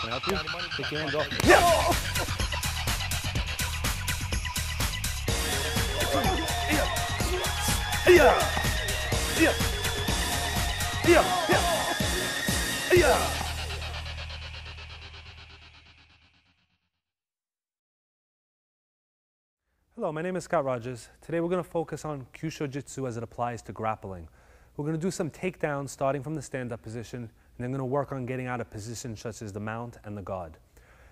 Can I help you? Take your hands off me. Hello, my name is Scott Rogers. Today we're going to focus on Kyusho Jitsu as it applies to grappling. We're going to do some takedowns starting from the stand-up position, and then going to work on getting out of positions such as the mount and the guard.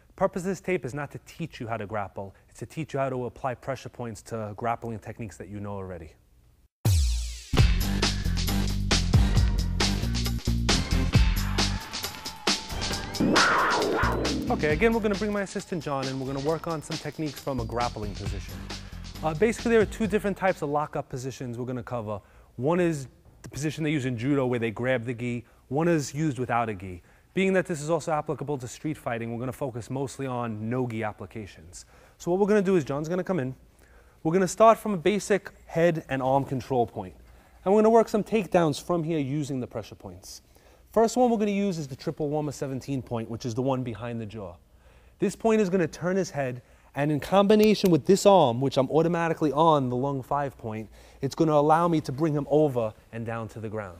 The purpose of this tape is not to teach you how to grapple, it's to teach you how to apply pressure points to grappling techniques that you know already. Okay, again we're going to bring my assistant John and we're going to work on some techniques from a grappling position. Basically there are two different types of lock-up positions we're going to cover. One is the position they use in judo where they grab the gi. One is used without a gi. Being that this is also applicable to street fighting, we're going to focus mostly on no gi applications. So what we're going to do is John's going to come in. We're going to start from a basic head and arm control point. And we're going to work some takedowns from here using the pressure points. First one we're going to use is the triple warmer 17 point, which is the one behind the jaw. This point is going to turn his head, and in combination with this arm, which I'm automatically on the lung 5 point, it's going to allow me to bring him over and down to the ground.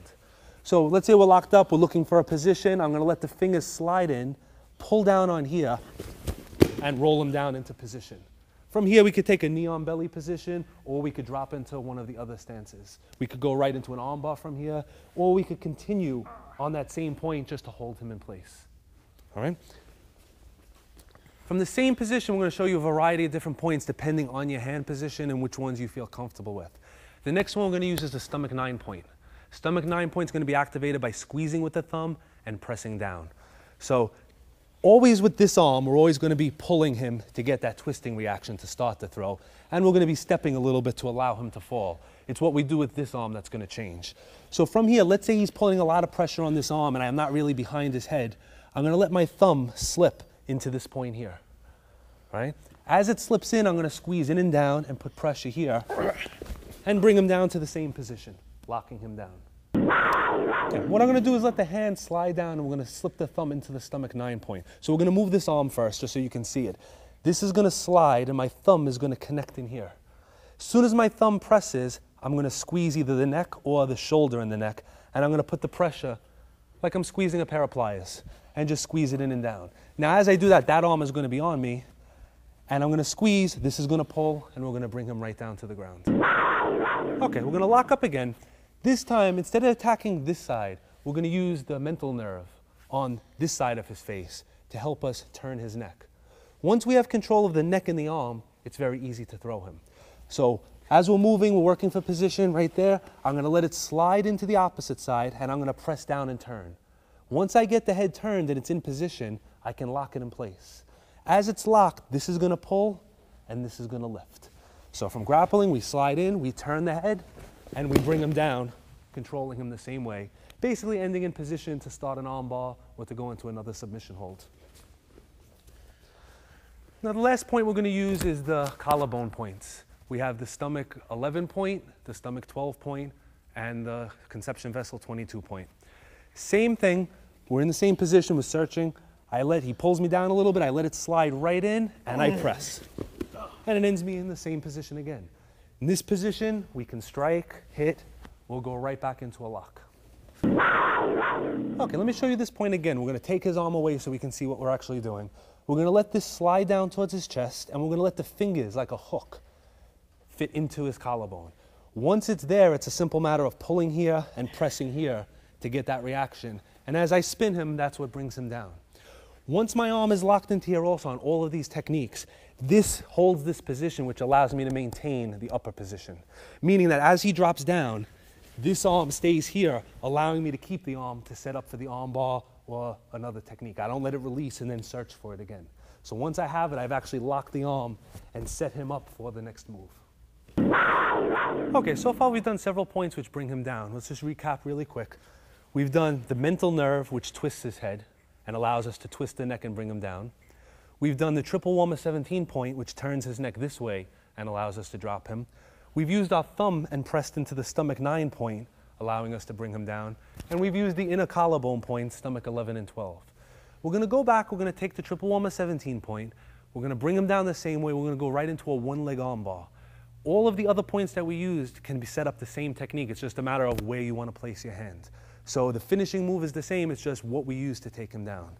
So let's say we're locked up, we're looking for a position, I'm going to let the fingers slide in, pull down on here, and roll him down into position. From here we could take a knee on belly position, or we could drop into one of the other stances. We could go right into an arm bar from here, or we could continue on that same point just to hold him in place. All right? From the same position, we're going to show you a variety of different points depending on your hand position and which ones you feel comfortable with. The next one we're going to use is the stomach 9 point. Stomach 9 point is going to be activated by squeezing with the thumb and pressing down. So always with this arm, we're always going to be pulling him to get that twisting reaction to start the throw. And we're going to be stepping a little bit to allow him to fall. It's what we do with this arm that's going to change. So from here, let's say he's pulling a lot of pressure on this arm and I'm not really behind his head. I'm going to let my thumb slip into this point here. Right? As it slips in, I'm going to squeeze in and down and put pressure here and bring him down to the same position, locking him down. Okay. What I'm going to do is let the hand slide down and we're going to slip the thumb into the stomach 9 point. So we're going to move this arm first just so you can see it. This is going to slide and my thumb is going to connect in here. As soon as my thumb presses, I'm going to squeeze either the neck or the shoulder in the neck, and I'm going to put the pressure like I'm squeezing a pair of pliers and just squeeze it in and down. Now as I do that, that arm is going to be on me, and I'm going to squeeze, this is going to pull, and we're going to bring him right down to the ground. Okay, we're going to lock up again. This time, instead of attacking this side, we're going to use the mental nerve on this side of his face to help us turn his neck. Once we have control of the neck and the arm, it's very easy to throw him. So as we're moving, we're working for position right there. I'm going to let it slide into the opposite side, and I'm going to press down and turn. Once I get the head turned and it's in position, I can lock it in place. As it's locked, this is going to pull, and this is going to lift. So from grappling, we slide in, we turn the head, and we bring him down, controlling him the same way, basically ending in position to start an arm bar or to go into another submission hold. Now the last point we're going to use is the collarbone points. We have the stomach 11 point, the stomach 12 point, and the conception vessel 22 point. Same thing, we're in the same position, we're searching. He pulls me down a little bit, I let it slide right in, and I press. And it ends me in the same position again. In this position, we can strike, hit, we'll go right back into a lock. Okay, let me show you this point again. We're going to take his arm away so we can see what we're actually doing. We're going to let this slide down towards his chest, and we're going to let the fingers, like a hook, fit into his collarbone. Once it's there, it's a simple matter of pulling here and pressing here to get that reaction. And as I spin him, that's what brings him down. Once my arm is locked into here also on all of these techniques, this holds this position, which allows me to maintain the upper position. Meaning that as he drops down, this arm stays here, allowing me to keep the arm to set up for the arm bar or another technique. I don't let it release and then search for it again. So once I have it, I've actually locked the arm and set him up for the next move. Okay, so far we've done several points which bring him down. Let's just recap really quick. We've done the mental nerve, which twists his head and allows us to twist the neck and bring him down. We've done the triple warmer 17 point, which turns his neck this way and allows us to drop him. We've used our thumb and pressed into the stomach 9 point, allowing us to bring him down. And we've used the inner collarbone point, stomach 11 and 12. We're going to go back, we're going to take the triple warmer 17 point, we're going to bring him down the same way, we're going to go right into a one-leg armbar. All of the other points that we used can be set up the same technique. It's just a matter of where you want to place your hand. So the finishing move is the same, it's just what we use to take him down.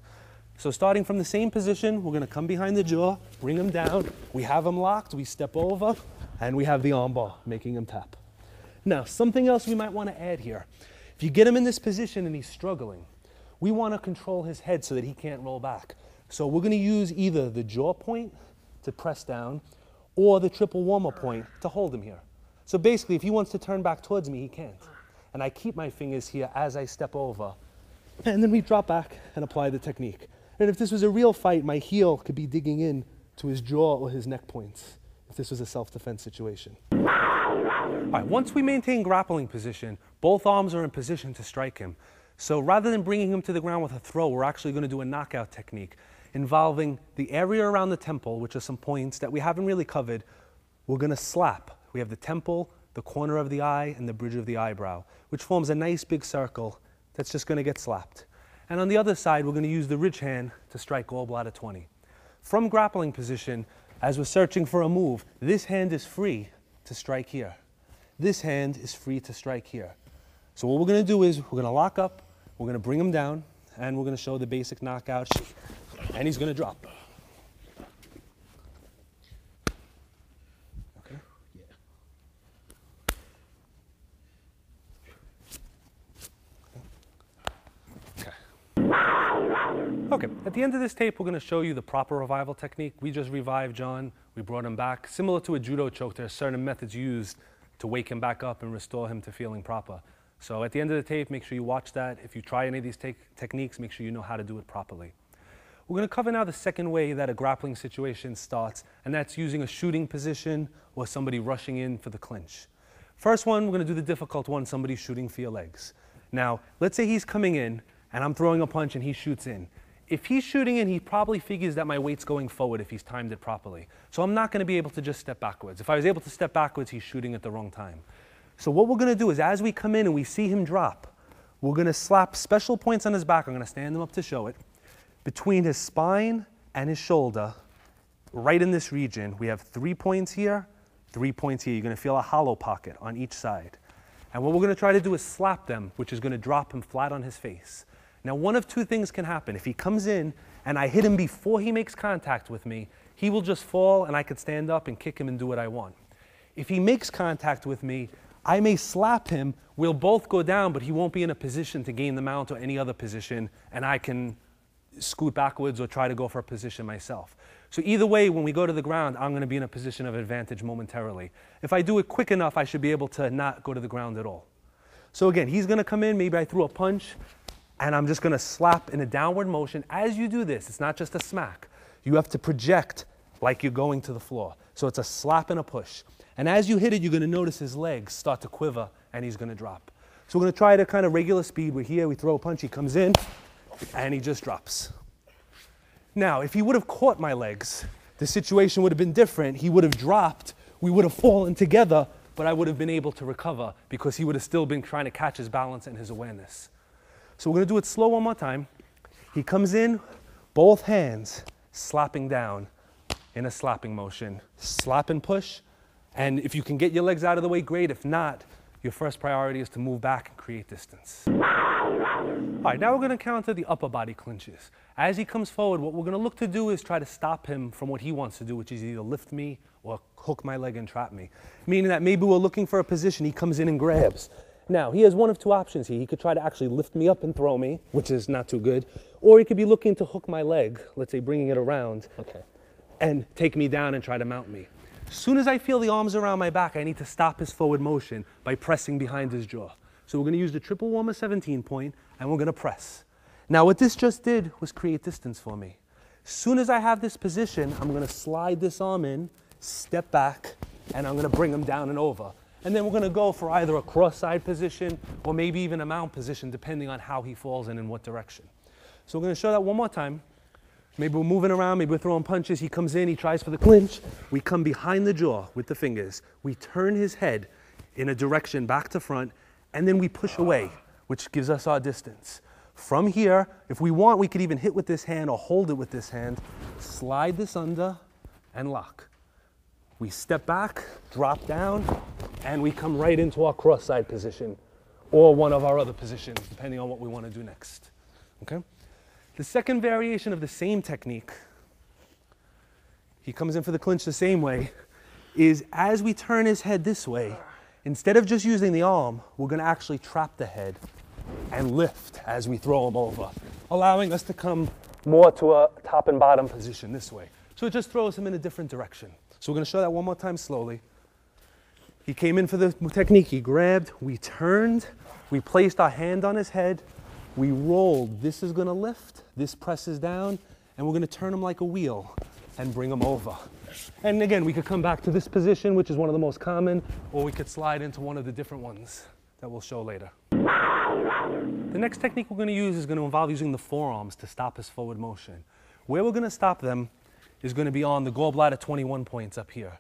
So starting from the same position, we're going to come behind the jaw, bring him down, we have him locked, we step over, and we have the armbar, making him tap. Now, something else we might want to add here. If you get him in this position and he's struggling, we want to control his head so that he can't roll back. So we're going to use either the jaw point to press down or the triple warmer point to hold him here. So basically, if he wants to turn back towards me, he can't. And I keep my fingers here as I step over. And then we drop back and apply the technique. And if this was a real fight, my heel could be digging in to his jaw or his neck points, if this was a self-defense situation. All right, once we maintain grappling position, both arms are in position to strike him. So rather than bringing him to the ground with a throw, we're actually going to do a knockout technique involving the area around the temple, which are some points that we haven't really covered. We're going to slap. We have the temple, the corner of the eye, and the bridge of the eyebrow, which forms a nice big circle that's just going to get slapped. And on the other side, we're going to use the ridge hand to strike gallbladder 20. From grappling position, as we're searching for a move, this hand is free to strike here. This hand is free to strike here. So what we're going to do is we're going to lock up, we're going to bring him down, and we're going to show the basic knockout, and he's going to drop. Okay? Yeah. Okay, at the end of this tape, we're going to show you the proper revival technique. We just revived John, we brought him back. Similar to a judo choke, there are certain methods used to wake him back up and restore him to feeling proper. So at the end of the tape, make sure you watch that. If you try any of these techniques, make sure you know how to do it properly. We're going to cover now the second way that a grappling situation starts, and that's using a shooting position or somebody rushing in for the clinch. First one, we're going to do the difficult one, somebody shooting for your legs. Now, let's say he's coming in, and I'm throwing a punch and he shoots in. If he's shooting in, he probably figures that my weight's going forward if he's timed it properly. So I'm not going to be able to just step backwards. If I was able to step backwards, he's shooting at the wrong time. So what we're going to do is as we come in and we see him drop, we're going to slap special points on his back. I'm going to stand them up to show it. Between his spine and his shoulder, right in this region, we have 3 points here, 3 points here. You're going to feel a hollow pocket on each side. And what we're going to try to do is slap them, which is going to drop him flat on his face. Now, one of two things can happen. If he comes in and I hit him before he makes contact with me, he will just fall and I could stand up and kick him and do what I want. If he makes contact with me, I may slap him, we'll both go down, but he won't be in a position to gain the mount or any other position, and I can scoot backwards or try to go for a position myself. So either way, when we go to the ground, I'm going to be in a position of advantage momentarily. If I do it quick enough, I should be able to not go to the ground at all. So again, he's going to come in, maybe I threw a punch, and I'm just going to slap in a downward motion. As you do this, it's not just a smack. You have to project like you're going to the floor. So it's a slap and a push. And as you hit it, you're going to notice his legs start to quiver, and he's going to drop. So we're going to try it at kind of regular speed. We're here, we throw a punch, he comes in, and he just drops. Now, if he would have caught my legs, the situation would have been different. He would have dropped, we would have fallen together, but I would have been able to recover because he would have still been trying to catch his balance and his awareness. So we're going to do it slow one more time. He comes in, both hands slapping down in a slapping motion. Slap and push. And if you can get your legs out of the way, great. If not, your first priority is to move back and create distance. All right, now we're going to counter the upper body clinches. As he comes forward, what we're going to look to do is try to stop him from what he wants to do, which is either lift me or hook my leg and trap me. Meaning that maybe we're looking for a position, he comes in and grabs. Now, he has one of two options here. He could try to actually lift me up and throw me, which is not too good. Or he could be looking to hook my leg, let's say bringing it around, and take me down and try to mount me. As soon as I feel the arms around my back, I need to stop his forward motion by pressing behind his jaw. So we're going to use the triple warmer 17 point, and we're going to press. Now what this just did was create distance for me. As soon as I have this position, I'm going to slide this arm in, step back, and I'm going to bring him down and over. And then we're going to go for either a cross-side position or maybe even a mount position, depending on how he falls and in what direction. So we're going to show that one more time. Maybe we're moving around, maybe we're throwing punches. He comes in, he tries for the clinch. We come behind the jaw with the fingers. We turn his head in a direction back to front, and then we push away, which gives us our distance. From here, if we want, we could even hit with this hand or hold it with this hand, slide this under, and lock. We step back, drop down, and we come right into our cross-side position, or one of our other positions, depending on what we want to do next. Okay? The second variation of the same technique, he comes in for the clinch the same way, is as we turn his head this way, instead of just using the arm, we're going to actually trap the head and lift as we throw him over, allowing us to come more to a top and bottom position this way. So it just throws him in a different direction. So we're going to show that one more time slowly. He came in for the technique. He grabbed, we turned, we placed our hand on his head, we rolled. This is going to lift, this presses down, and we're going to turn him like a wheel and bring him over. And again, we could come back to this position, which is one of the most common, or we could slide into one of the different ones that we'll show later. The next technique we're going to use is going to involve using the forearms to stop his forward motion. Where we're going to stop them is going to be on the gallbladder 21 points up here,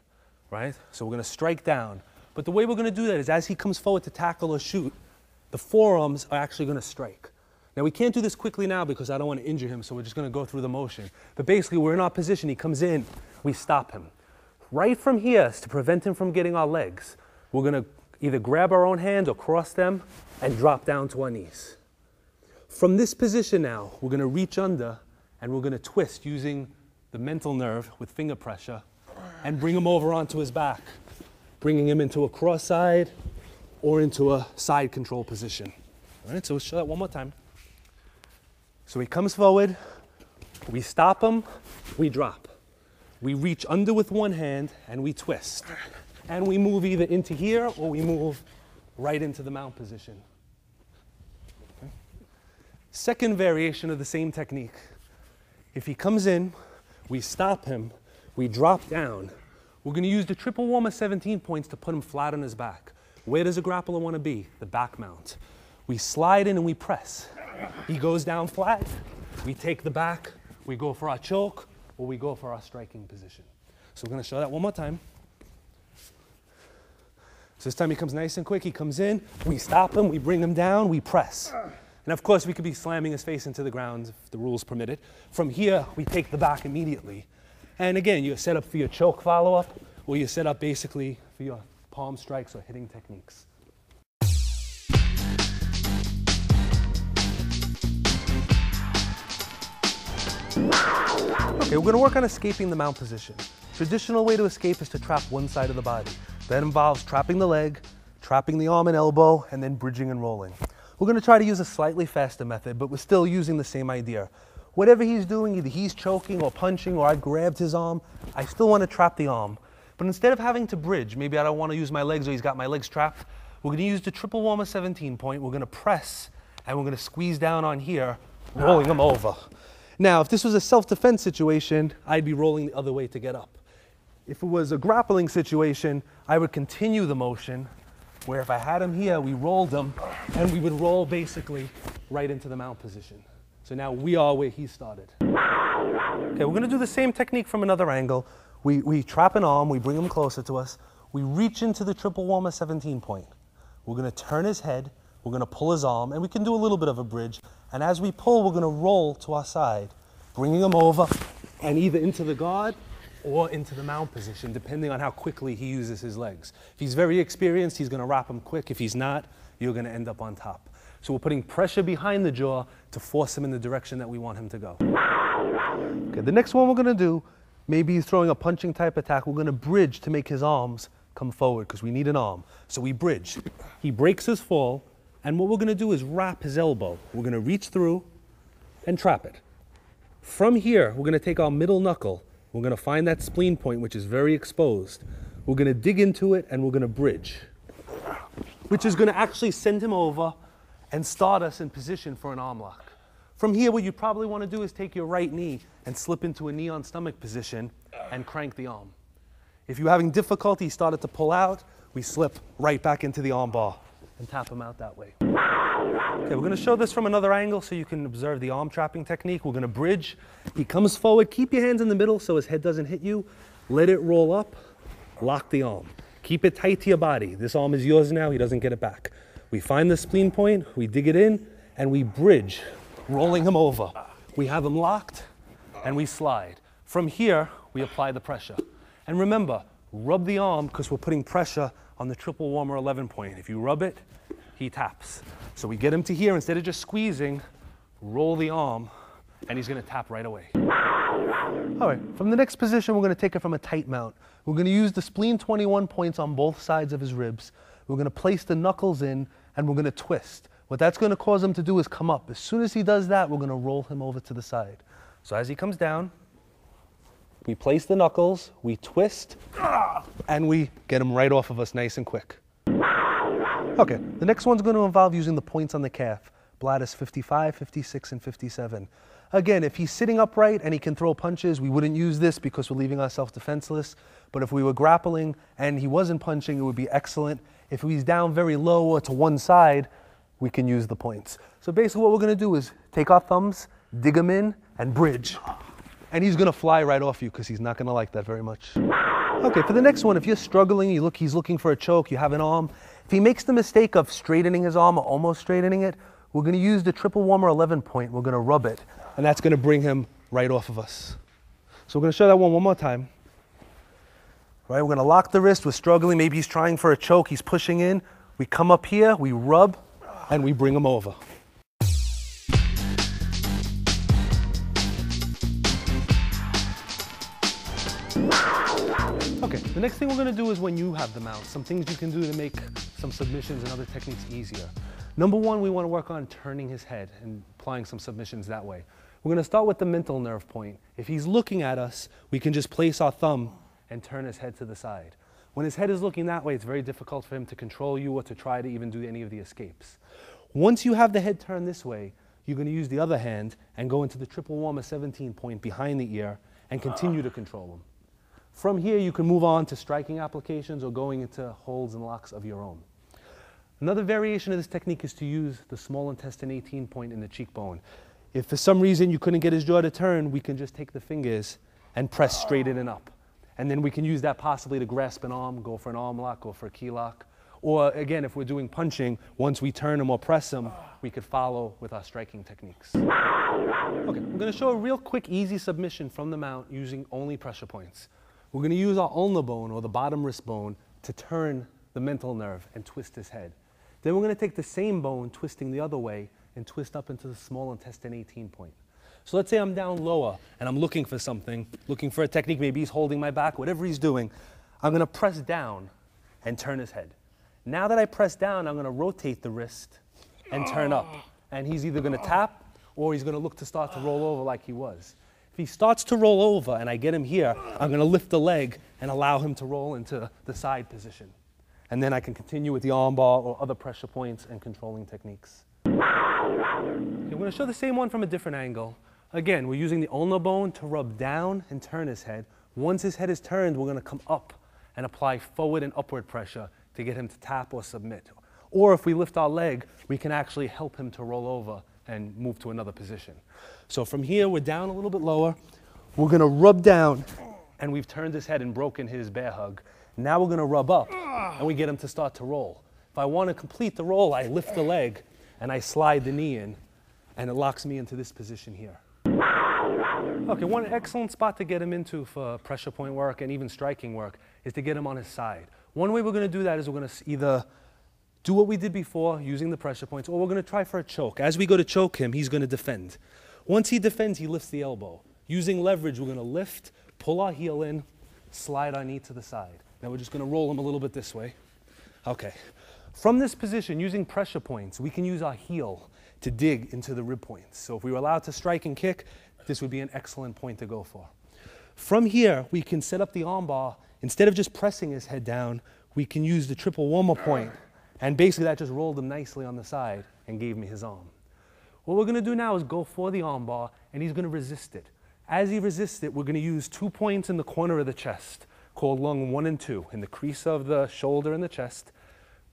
right? So we're going to strike down. But the way we're going to do that is as he comes forward to tackle or shoot, the forearms are actually going to strike. Now we can't do this quickly now because I don't want to injure him, so we're just going to go through the motion. But basically we're in our position, he comes in, we stop him. Right from here, to prevent him from getting our legs, we're going to either grab our own hand or cross them and drop down to our knees. From this position now, we're going to reach under and we're going to twist using the mental nerve with finger pressure and bring him over onto his back, bringing him into a cross side or into a side control position. All right, so let's show that one more time. So he comes forward, we stop him, we drop. We reach under with one hand and we twist. And we move either into here or we move right into the mount position. Okay. Second variation of the same technique. If he comes in, we stop him, we drop down. We're going to use the triple warmer 17 points to put him flat on his back. Where does a grappler want to be? The back mount. We slide in and we press. He goes down flat, we take the back, we go for our choke, or we go for our striking position. So we're going to show that one more time. So this time he comes nice and quick, he comes in, we stop him, we bring him down, we press. And of course we could be slamming his face into the ground if the rules permit it. From here, we take the back immediately. And again, you're set up for your choke follow-up, or you're set up basically for your palm strikes or hitting techniques. Okay, we're going to work on escaping the mount position. Traditional way to escape is to trap one side of the body. That involves trapping the leg, trapping the arm and elbow, and then bridging and rolling. We're going to try to use a slightly faster method, but we're still using the same idea. Whatever he's doing, either he's choking or punching or I've grabbed his arm, I still want to trap the arm. But instead of having to bridge, maybe I don't want to use my legs or he's got my legs trapped, we're going to use the triple warmer 17 point. We're going to press and we're going to squeeze down on here, rolling him over. Now, if this was a self-defense situation, I'd be rolling the other way to get up. If it was a grappling situation, I would continue the motion, where if I had him here, we rolled him, and we would roll basically right into the mount position. So now we are where he started. Okay, we're going to do the same technique from another angle. We trap an arm, we bring him closer to us, we reach into the triple warmer 17 point. We're going to turn his head, we're going to pull his arm, and we can do a little bit of a bridge. And as we pull, we're going to roll to our side, bringing him over and either into the guard or into the mount position, depending on how quickly he uses his legs. If he's very experienced, he's going to wrap him quick. If he's not, you're going to end up on top. So we're putting pressure behind the jaw to force him in the direction that we want him to go. Okay, the next one we're going to do, maybe he's throwing a punching type attack. We're going to bridge to make his arms come forward because we need an arm. So we bridge. He breaks his fall. And what we're going to do is wrap his elbow. We're going to reach through and trap it. From here, we're going to take our middle knuckle. We're going to find that spleen point, which is very exposed. We're going to dig into it, and we're going to bridge, which is going to actually send him over and start us in position for an arm lock. From here, what you probably want to do is take your right knee and slip into a knee on stomach position and crank the arm. If you're having difficulty, started to pull out, we slip right back into the arm bar and tap him out that way. Okay, we're going to show this from another angle so you can observe the arm trapping technique. We're going to bridge. He comes forward. Keep your hands in the middle so his head doesn't hit you. Let it roll up. Lock the arm. Keep it tight to your body. This arm is yours now. He doesn't get it back. We find the spleen point. We dig it in, and we bridge rolling him over. We have him locked, and we slide. From here, we apply the pressure. And remember, rub the arm because we're putting pressure on the triple warmer 11 point. If you rub it, he taps. So we get him to here, instead of just squeezing, roll the arm, and he's gonna tap right away. All right, from the next position, we're gonna take it from a tight mount. We're gonna use the spleen 21 points on both sides of his ribs. We're gonna place the knuckles in, and we're gonna twist. What that's gonna cause him to do is come up. As soon as he does that, we're gonna roll him over to the side. So as he comes down, we place the knuckles, we twist, and we get him right off of us nice and quick. Okay, the next one's gonna involve using the points on the calf. Bladis 55, 56, and 57. Again, if he's sitting upright and he can throw punches, we wouldn't use this because we're leaving ourselves defenseless. But if we were grappling and he wasn't punching, it would be excellent. If he's down very low or to one side, we can use the points. So basically what we're gonna do is take our thumbs, dig them in, and bridge. And he's gonna fly right off you because he's not gonna like that very much. Okay, for the next one, if you're struggling, he's looking for a choke, you have an arm. If he makes the mistake of straightening his arm or almost straightening it, we're gonna use the triple warmer 11 point, we're gonna rub it, and that's gonna bring him right off of us. So we're gonna show that one more time. Right, we're gonna lock the wrist, we're struggling, maybe he's trying for a choke, he's pushing in. We come up here, we rub, and we bring him over. Okay, the next thing we're gonna do is when you have the mount, some things you can do to make some submissions and other techniques easier. Number one, we wanna work on turning his head and applying some submissions that way. We're gonna start with the mental nerve point. If he's looking at us, we can just place our thumb and turn his head to the side. When his head is looking that way, it's very difficult for him to control you or to try to even do any of the escapes. Once you have the head turned this way, you're gonna use the other hand and go into the triple warmer 17 point behind the ear and continue to control him. From here, you can move on to striking applications or going into holds and locks of your own. Another variation of this technique is to use the small intestine 18 point in the cheekbone. If for some reason you couldn't get his jaw to turn, we can just take the fingers and press straight in and up. And then we can use that possibly to grasp an arm, go for an arm lock, go for a key lock. Or again, if we're doing punching, once we turn him or press him, we could follow with our striking techniques. Okay, we're gonna show a real quick, easy submission from the mount using only pressure points. We're gonna use our ulnar bone or the bottom wrist bone to turn the mental nerve and twist his head. Then we're gonna take the same bone, twisting the other way, and twist up into the small intestine 18 point. So let's say I'm down lower and I'm looking for something, looking for a technique, maybe he's holding my back, whatever he's doing. I'm gonna press down and turn his head. Now that I press down, I'm gonna rotate the wrist and turn up. And he's either gonna tap or he's gonna look to start to roll over like he was. If he starts to roll over and I get him here, I'm gonna lift the leg and allow him to roll into the side position. And then I can continue with the arm bar or other pressure points and controlling techniques. Okay, I'm gonna show the same one from a different angle. Again, we're using the ulnar bone to rub down and turn his head. Once his head is turned, we're gonna come up and apply forward and upward pressure to get him to tap or submit. Or if we lift our leg, we can actually help him to roll over and move to another position. So from here, we're down a little bit lower. We're gonna rub down, and we've turned his head and broken his bear hug. Now we're gonna rub up, and we get him to start to roll. If I wanna complete the roll, I lift the leg, and I slide the knee in, and it locks me into this position here. Okay, one excellent spot to get him into for pressure point work and even striking work is to get him on his side. One way we're gonna do that is we're gonna either do what we did before using the pressure points, or we're gonna try for a choke. As we go to choke him, he's gonna defend. Once he defends, he lifts the elbow. Using leverage, we're gonna lift, pull our heel in, slide our knee to the side. Now we're just gonna roll him a little bit this way. Okay. From this position, using pressure points, we can use our heel to dig into the rib points. So if we were allowed to strike and kick, this would be an excellent point to go for. From here, we can set up the arm bar. Instead of just pressing his head down, we can use the triple warmer point. And basically that just rolled him nicely on the side and gave me his arm. What we're gonna do now is go for the arm bar, and he's gonna resist it. As he resists it, we're gonna use 2 points in the corner of the chest, called lung 1 and 2, in the crease of the shoulder and the chest.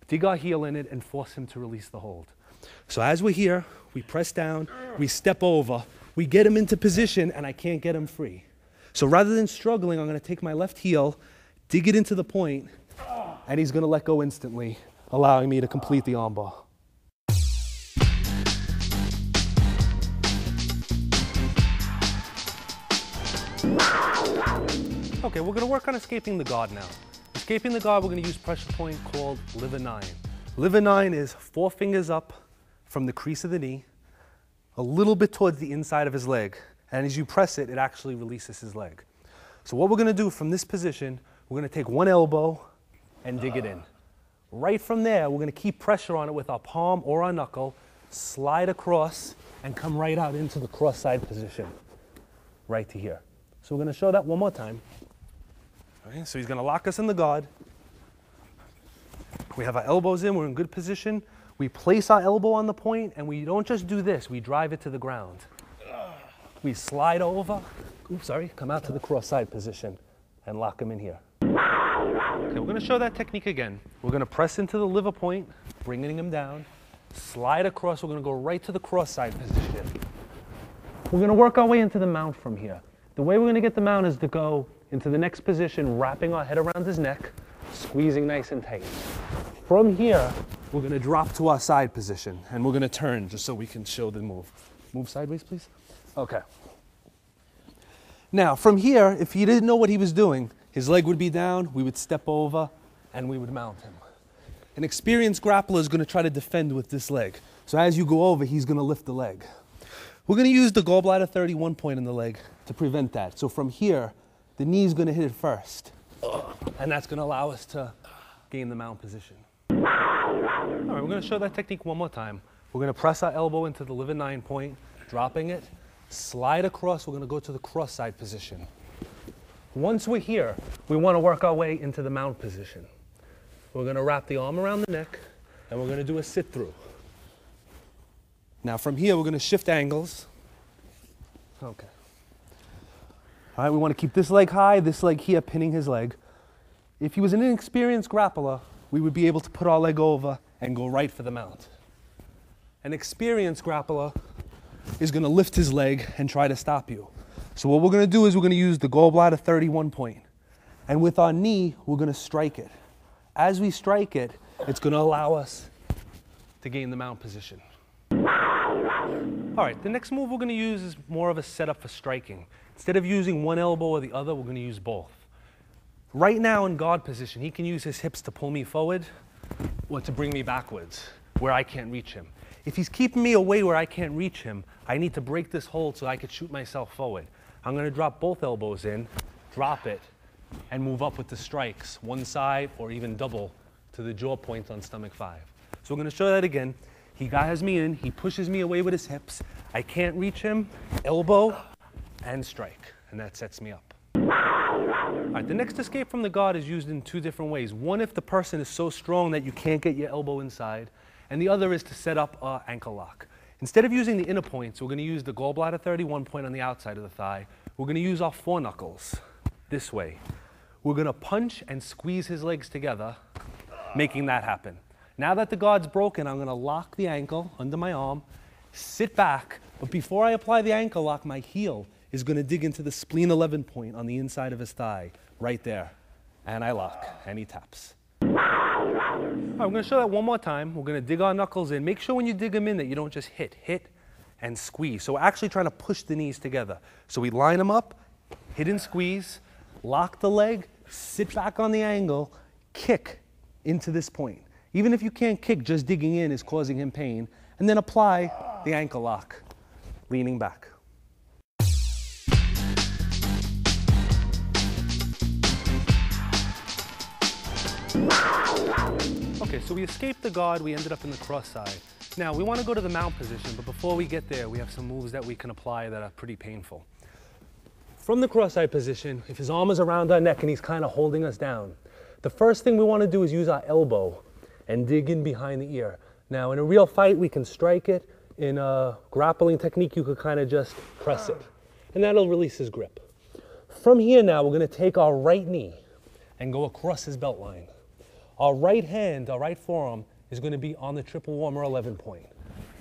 Dig our heel in it and force him to release the hold. So as we're here, we press down, we step over, we get him into position, and I can't get him free. So rather than struggling, I'm gonna take my left heel, dig it into the point, and he's gonna let go instantly, allowing me to complete the arm bar. Okay, we're gonna work on escaping the guard now. Escaping the guard, we're gonna use pressure point called liver 9. Liver 9 is 4 fingers up from the crease of the knee, a little bit towards the inside of his leg. And as you press it, it actually releases his leg. So what we're gonna do from this position, we're gonna take one elbow and dig it in. Right from there, we're gonna keep pressure on it with our palm or our knuckle, slide across, and come right out into the cross-side position, right to here. So we're gonna show that one more time. Okay, so he's gonna lock us in the guard. We have our elbows in, we're in good position. We place our elbow on the point, and we don't just do this, we drive it to the ground. We slide over, come out to the cross-side position and lock him in here. Okay, we're gonna show that technique again. We're gonna press into the liver point, bringing him down, slide across, we're gonna go right to the cross-side position. We're gonna work our way into the mount from here. The way we're gonna get the mount is to go into the next position, wrapping our head around his neck, squeezing nice and tight. From here, we're gonna drop to our side position, and we're gonna turn just so we can show the move. Move sideways, please. Okay. Now, from here, if he didn't know what he was doing, his leg would be down, we would step over, and we would mount him. An experienced grappler is gonna try to defend with this leg. So as you go over, he's gonna lift the leg. We're gonna use the gallbladder 31 point in the leg to prevent that. So from here, the knee's gonna hit it first. And that's gonna allow us to gain the mount position. All right, we're gonna show that technique one more time. We're gonna press our elbow into the liver 9 point, dropping it, slide across, we're gonna go to the cross-side position. Once we're here, we wanna work our way into the mount position. We're gonna wrap the arm around the neck, and we're gonna do a sit-through. Now from here, we're gonna shift angles. Okay. All right, we wanna keep this leg high, this leg here pinning his leg. If he was an inexperienced grappler, we would be able to put our leg over and go right for the mount. An experienced grappler is gonna lift his leg and try to stop you. So what we're gonna do is we're gonna use the gallbladder 31 point. And with our knee, we're gonna strike it. As we strike it, it's gonna allow us to gain the mount position. All right, the next move we're gonna use is more of a setup for striking. Instead of using one elbow or the other, we're gonna use both. Right now in guard position, he can use his hips to pull me forward or to bring me backwards where I can't reach him. If he's keeping me away where I can't reach him, I need to break this hold so I can shoot myself forward. I'm gonna drop both elbows in, drop it, and move up with the strikes, one side or even double to the jaw point on stomach 5. So we're gonna show that again. He has me in, he pushes me away with his hips. I can't reach him, elbow, and strike, and that sets me up. All right, the next escape from the guard is used in 2 different ways. One, if the person is so strong that you can't get your elbow inside, and the other is to set up an ankle lock. Instead of using the inner points, we're gonna use the gallbladder 31 point on the outside of the thigh. We're gonna use our foreknuckles this way. We're gonna punch and squeeze his legs together, making that happen. Now that the guard's broken, I'm gonna lock the ankle under my arm, sit back, but before I apply the ankle lock, my heel is gonna dig into the spleen 11 point on the inside of his thigh, right there. And I lock, and he taps. All right, I'm gonna show that one more time. We're gonna dig our knuckles in. Make sure when you dig them in that you don't just hit and squeeze. So we're actually trying to push the knees together. So we line them up, hit and squeeze, lock the leg, sit back on the angle, kick into this point. Even if you can't kick, just digging in is causing him pain. And then apply the ankle lock, leaning back. Okay, so we escaped the guard, we ended up in the cross side. Now, we want to go to the mount position, but before we get there, we have some moves that we can apply that are pretty painful. From the cross side position, if his arm is around our neck and he's kind of holding us down, the first thing we want to do is use our elbow and dig in behind the ear. Now, in a real fight, we can strike it. In a grappling technique, you could kind of just press it, and that'll release his grip. From here now, we're going to take our right knee and go across his belt line. Our right hand, our right forearm, is going to be on the triple warmer 11 point.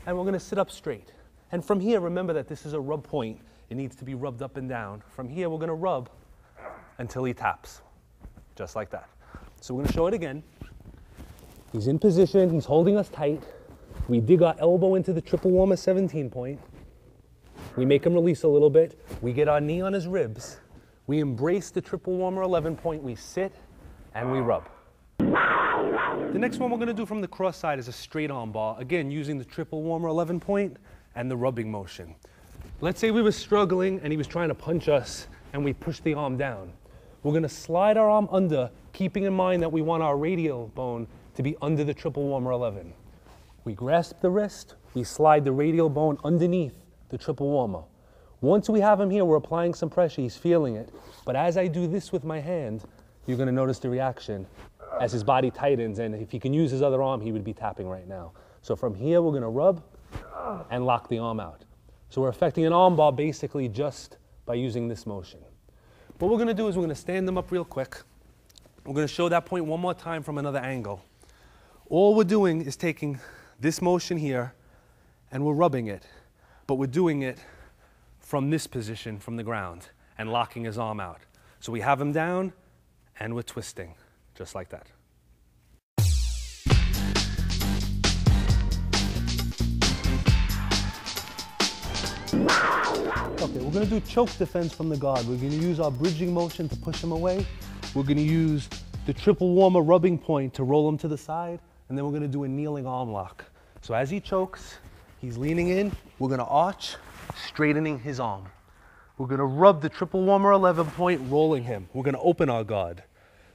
And we're going to sit up straight. And from here, remember that this is a rub point. It needs to be rubbed up and down. From here, we're going to rub until he taps, just like that. So we're going to show it again. He's in position. He's holding us tight. We dig our elbow into the triple warmer 17 point. We make him release a little bit. We get our knee on his ribs. We embrace the triple warmer 11 point, we sit, and we rub. The next one we're going to do from the cross side is a straight arm bar, again using the triple warmer 11 point and the rubbing motion. Let's say we were struggling and he was trying to punch us and we push the arm down. We're going to slide our arm under, keeping in mind that we want our radial bone to be under the triple warmer 11. We grasp the wrist, we slide the radial bone underneath the triple warmer. Once we have him here, we're applying some pressure, he's feeling it. But as I do this with my hand, you're going to notice the reaction as his body tightens, and if he can use his other arm, he would be tapping right now. So from here, we're going to rub and lock the arm out. So we're affecting an arm bar basically just by using this motion. What we're going to do is we're going to stand them up real quick. We're going to show that point one more time from another angle. All we're doing is taking this motion here and we're rubbing it, but we're doing it from this position from the ground and locking his arm out. So we have him down and we're twisting, just like that. Okay, we're going to do choke defense from the guard. We're going to use our bridging motion to push him away. We're going to use the triple warmer rubbing point to roll him to the side, and then we're going to do a kneeling arm lock. So as he chokes, he's leaning in, we're going to arch, straightening his arm. We're going to rub the triple warmer 11 point, rolling him. We're going to open our guard.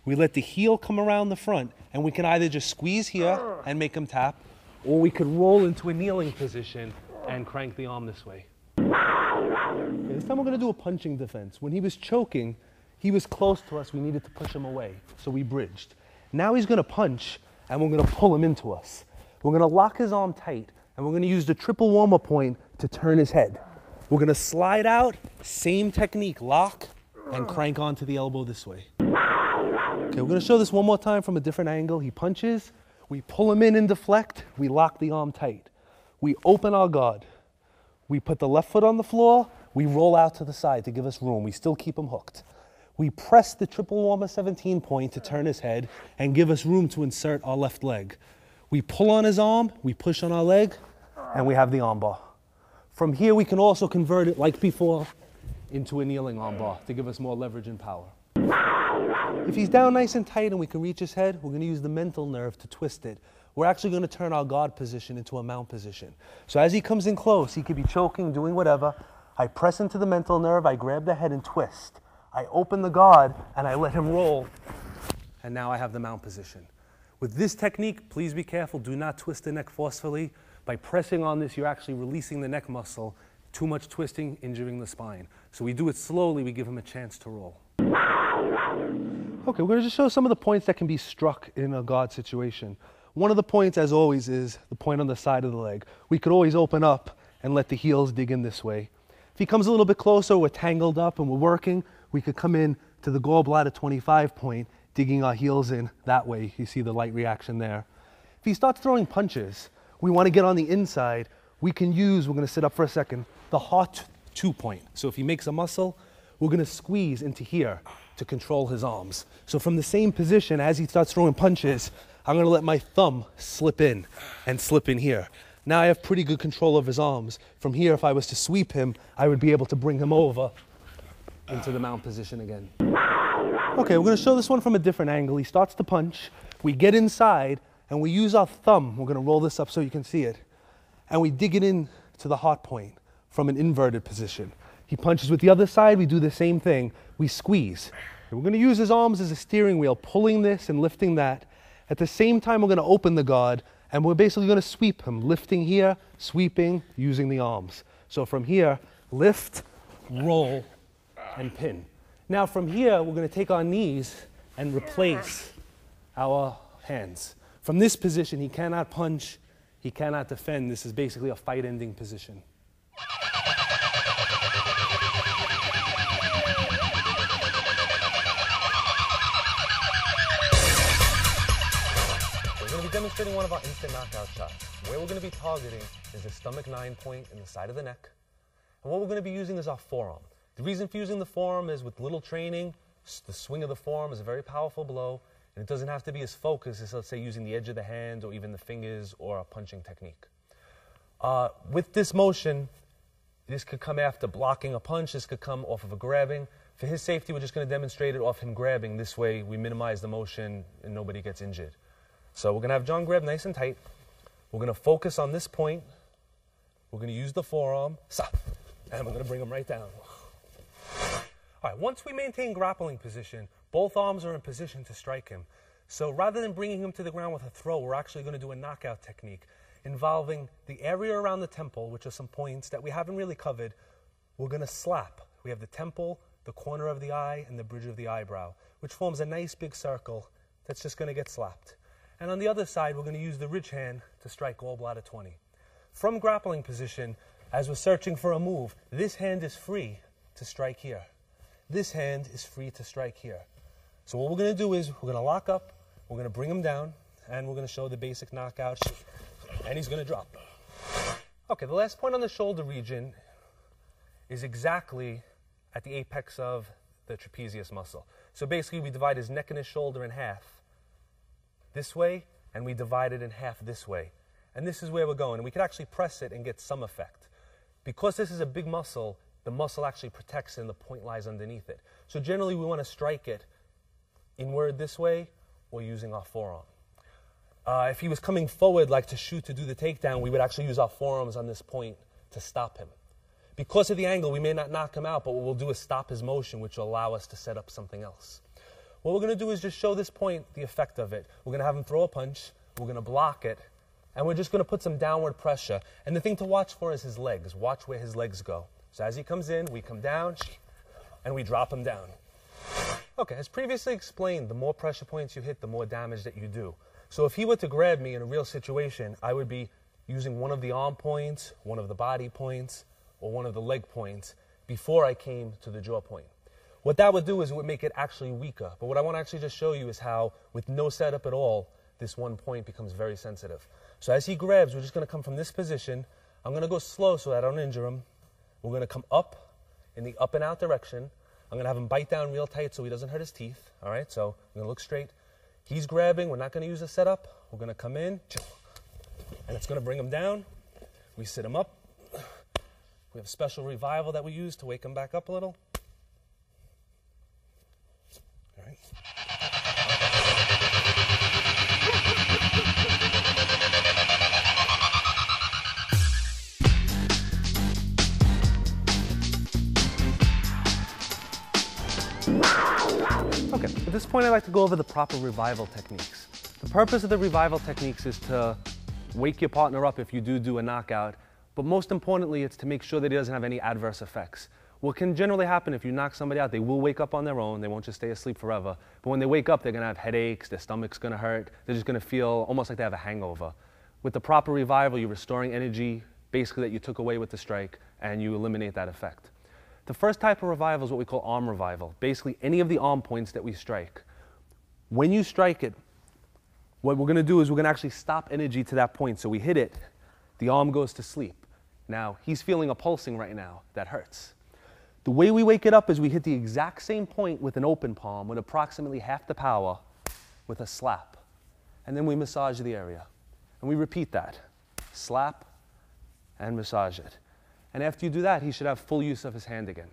We let the heel come around the front, and we can either just squeeze here and make him tap, or we could roll into a kneeling position and crank the arm this way. Okay, this time we're going to do a punching defense. When he was choking, he was close to us. We needed to push him away, so we bridged. Now he's going to punch, and we're going to pull him into us. We're going to lock his arm tight, and we're going to use the triple warmer point to turn his head. We're going to slide out, same technique, lock, and crank onto the elbow this way. Okay, we're going to show this one more time from a different angle. He punches, we pull him in and deflect, we lock the arm tight. We open our guard. We put the left foot on the floor, we roll out to the side to give us room. We still keep him hooked. We press the triple warmer 17 point to turn his head and give us room to insert our left leg. We pull on his arm, we push on our leg, and we have the arm bar. From here, we can also convert it, like before, into a kneeling arm bar to give us more leverage and power. If he's down nice and tight and we can reach his head, we're going to use the mental nerve to twist it. We're actually going to turn our guard position into a mount position. So as he comes in close, he could be choking, doing whatever. I press into the mental nerve, I grab the head and twist. I open the guard and I let him roll. And now I have the mount position. With this technique, please be careful. Do not twist the neck forcefully. By pressing on this, you're actually releasing the neck muscle. Too much twisting, injuring the spine. So we do it slowly, we give him a chance to roll. Okay, we're going to just show some of the points that can be struck in a guard situation. One of the points, as always, is the point on the side of the leg. We could always open up and let the heels dig in this way. If he comes a little bit closer, we're tangled up and we're working, we could come in to the gallbladder 25 point, digging our heels in that way. You see the light reaction there. If he starts throwing punches, we want to get on the inside, we can use, we're going to sit up for a second, the heart 2 point. So if he makes a muscle, we're going to squeeze into here to control his arms. So from the same position, as he starts throwing punches, I'm going to let my thumb slip in and slip in here. Now I have pretty good control of his arms. From here, if I was to sweep him, I would be able to bring him over into the mount position again. Okay, we're going to show this one from a different angle. He starts to punch. We get inside, and we use our thumb. We're going to roll this up so you can see it. And we dig it in to the heart point from an inverted position. He punches with the other side. We do the same thing. We squeeze. And we're going to use his arms as a steering wheel, pulling this and lifting that. At the same time, we're going to open the guard, and we're basically going to sweep him, lifting here, sweeping, using the arms. So from here, lift, roll, and pin. Now from here, we're going to take our knees and replace our hands. From this position, he cannot punch, he cannot defend. This is basically a fight-ending position. Demonstrating one of our instant knockout shots. Where we're going to be targeting is the stomach 9 point in the side of the neck. And what we're going to be using is our forearm. The reason for using the forearm is with little training, the swing of the forearm is a very powerful blow, and it doesn't have to be as focused as, let's say, using the edge of the hand or even the fingers or a punching technique. With this motion, This could come after blocking a punch. This could come off of a grabbing. For his safety, we're just going to demonstrate it off him grabbing. This way, we minimize the motion and nobody gets injured. So we're going to have John grab nice and tight. We're going to focus on this point. We're going to use the forearm. And we're going to bring him right down. All right, once we maintain grappling position, both arms are in position to strike him. So rather than bringing him to the ground with a throw, we're actually going to do a knockout technique involving the area around the temple, which are some points that we haven't really covered. We're going to slap. We have the temple, the corner of the eye, and the bridge of the eyebrow, which forms a nice big circle that's just going to get slapped. And on the other side, we're going to use the ridge hand to strike gallbladder 20. From grappling position, as we're searching for a move, this hand is free to strike here. This hand is free to strike here. So what we're going to do is we're going to lock up, we're going to bring him down, and we're going to show the basic knockout, and he's going to drop. Okay, the last point on the shoulder region is exactly at the apex of the trapezius muscle. So basically we divide his neck and his shoulder in half this way, and we divide it in half this way. And this is where we're going. And we could actually press it and get some effect. Because this is a big muscle, the muscle actually protects it and the point lies underneath it. So generally we want to strike it inward this way or using our forearm. If he was coming forward like to shoot to do the takedown, we would actually use our forearms on this point to stop him. Because of the angle, we may not knock him out, but what we'll do is stop his motion, which will allow us to set up something else. What we're going to do is just show this point the effect of it. We're going to have him throw a punch, we're going to block it, and we're just going to put some downward pressure. And the thing to watch for is his legs. Watch where his legs go. So as he comes in, we come down, and we drop him down. Okay, as previously explained, the more pressure points you hit, the more damage that you do. So if he were to grab me in a real situation, I would be using one of the arm points, one of the body points, or one of the leg points before I came to the jaw point. What that would do is it would make it actually weaker. But what I want to actually just show you is how, with no setup at all, this one point becomes very sensitive. So as he grabs, we're just going to come from this position. I'm going to go slow so that I don't injure him. We're going to come up in the up and out direction. I'm going to have him bite down real tight so he doesn't hurt his teeth. All right, so I'm going to look straight. He's grabbing. We're not going to use a setup. We're going to come in, and it's going to bring him down. We sit him up. We have a special revival that we use to wake him back up a little. All right. Okay, at this point I'd like to go over the proper revival techniques. The purpose of the revival techniques is to wake your partner up if you do a knockout, but most importantly it's to make sure that he doesn't have any adverse effects. What can generally happen if you knock somebody out, they will wake up on their own, they won't just stay asleep forever, but when they wake up they're going to have headaches, their stomach's going to hurt, they're just going to feel almost like they have a hangover. With the proper revival, you're restoring energy, basically that you took away with the strike, and you eliminate that effect. The first type of revival is what we call arm revival. Basically, any of the arm points that we strike. When you strike it, what we're going to do is we're going to actually stop energy to that point. So we hit it, the arm goes to sleep. Now, he's feeling a pulsing right now. That hurts. The way we wake it up is we hit the exact same point with an open palm with approximately half the power with a slap. And then we massage the area. And we repeat that. Slap and massage it. And after you do that, he should have full use of his hand again.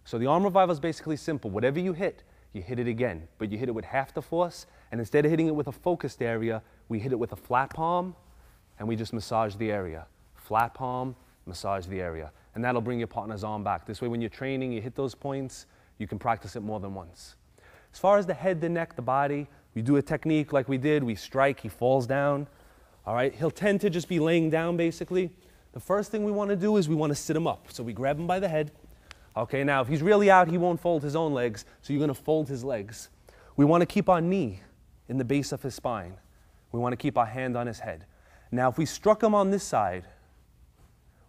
So the arm revival is basically simple. Whatever you hit it again. But you hit it with half the force, and instead of hitting it with a focused area, we hit it with a flat palm, and we just massage the area. Flat palm, massage the area. And that'll bring your partner's arm back. This way, when you're training, you hit those points, you can practice it more than once. As far as the head, the neck, the body, we do a technique like we did. We strike, he falls down. All right, he'll tend to just be laying down, basically. The first thing we want to do is we want to sit him up. So we grab him by the head. Okay, now if he's really out, he won't fold his own legs, so you're going to fold his legs. We want to keep our knee in the base of his spine. We want to keep our hand on his head. Now if we struck him on this side,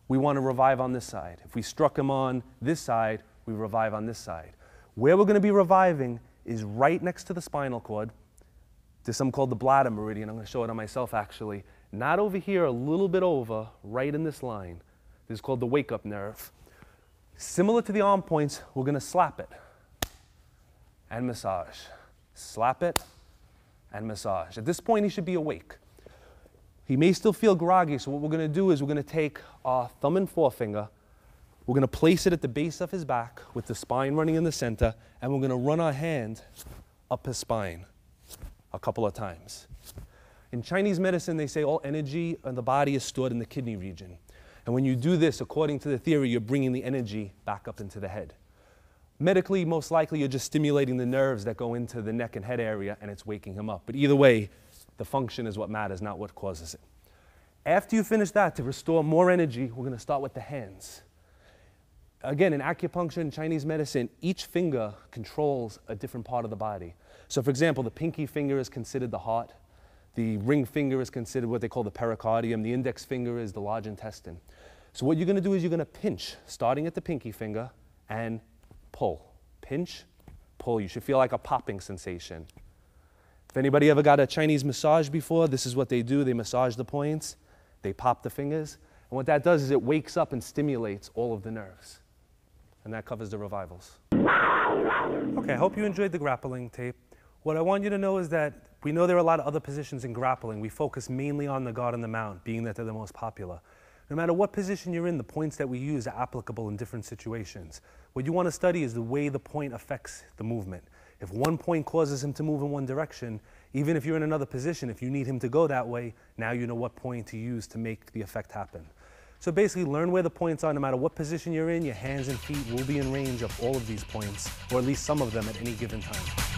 we want to revive on this side. If we struck him on this side, we revive on this side. Where we're going to be reviving is right next to the spinal cord. There's something called the bladder meridian. I'm going to show it on myself actually. Not over here, a little bit over, right in this line. This is called the wake-up nerve. Similar to the arm points, we're going to slap it and massage. Slap it and massage. At this point, he should be awake. He may still feel groggy, so what we're going to do is we're going to take our thumb and forefinger, We're going to place it at the base of his back with the spine running in the center, and we're going to run our hand up his spine a couple of times. In Chinese medicine, they say all energy in the body is stored in the kidney region. And when you do this, according to the theory, you're bringing the energy back up into the head. Medically, most likely, you're just stimulating the nerves that go into the neck and head area, and it's waking him up. But either way, the function is what matters, not what causes it. After you finish that, to restore more energy, we're going to start with the hands. Again, in acupuncture and Chinese medicine, each finger controls a different part of the body. So for example, the pinky finger is considered the heart. The ring finger is considered what they call the pericardium. The index finger is the large intestine. So what you're going to do is you're going to pinch, starting at the pinky finger, and pull. Pinch, pull. You should feel like a popping sensation. If anybody ever got a Chinese massage before, this is what they do. They massage the points. They pop the fingers. And what that does is it wakes up and stimulates all of the nerves. And that covers the revivals. Okay, I hope you enjoyed the grappling tape. What I want you to know is that we know there are a lot of other positions in grappling. We focus mainly on the guard and the mount, being that they're the most popular. No matter what position you're in, the points that we use are applicable in different situations. What you want to study is the way the point affects the movement. If one point causes him to move in one direction, even if you're in another position, if you need him to go that way, now you know what point to use to make the effect happen. So basically, learn where the points are. No matter what position you're in, your hands and feet will be in range of all of these points, or at least some of them at any given time.